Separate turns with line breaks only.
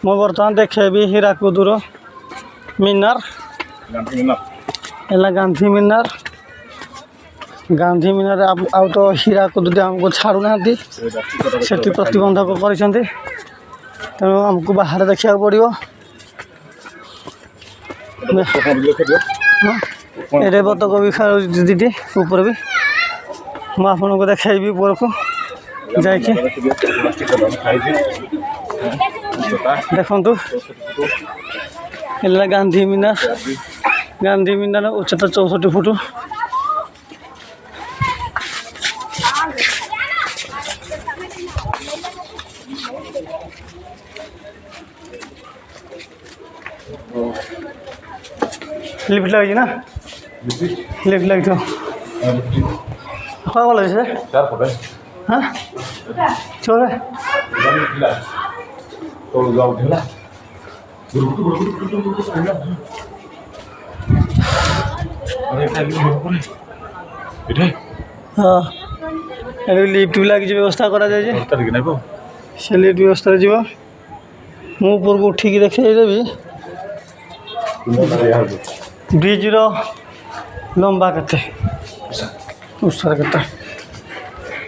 ମୁଁ ବର୍ତ୍ତମାନ ଦେଖେଇବି ହୀରାକୁଦର ମିନାର ହେଲା ଗାନ୍ଧୀ ମିନାର। ଗାନ୍ଧୀ ମିନାର ଆଉ ତ ହୀରାକୁଦ ଡ୍ୟାମ୍କୁ ଛାଡ଼ୁନାହାନ୍ତି, ସେଠି ପ୍ରତିବନ୍ଧକ କରିଛନ୍ତି, ତେଣୁ ଆମକୁ ବାହାରେ ଦେଖିବାକୁ ପଡ଼ିବ। ଏଠି ବତକ ବି ଖାଉଛି ଦିଦି ଉପରେ ବି, ମୁଁ ଆପଣଙ୍କୁ ଦେଖେଇବି ଉପରକୁ ଯାଇକି। ଦେଖନ୍ତୁ ହେଲା ଗାନ୍ଧୀ ମିନାର। ଗାନ୍ଧୀ ମିନାର ଉଚ୍ଚତା 64 ଫୁଟ। लिफ्ट लगी ना, लिफ्ट लगी तो क्या बोला से हाँ चोर हाँ लिफ्ट भी लगी व्यवस्था करा जाए से लिफ्ट व्यवस्था जीव मु ऊपर को उठिकी देखदेवी ब्रिज लंबा केते उसार केते।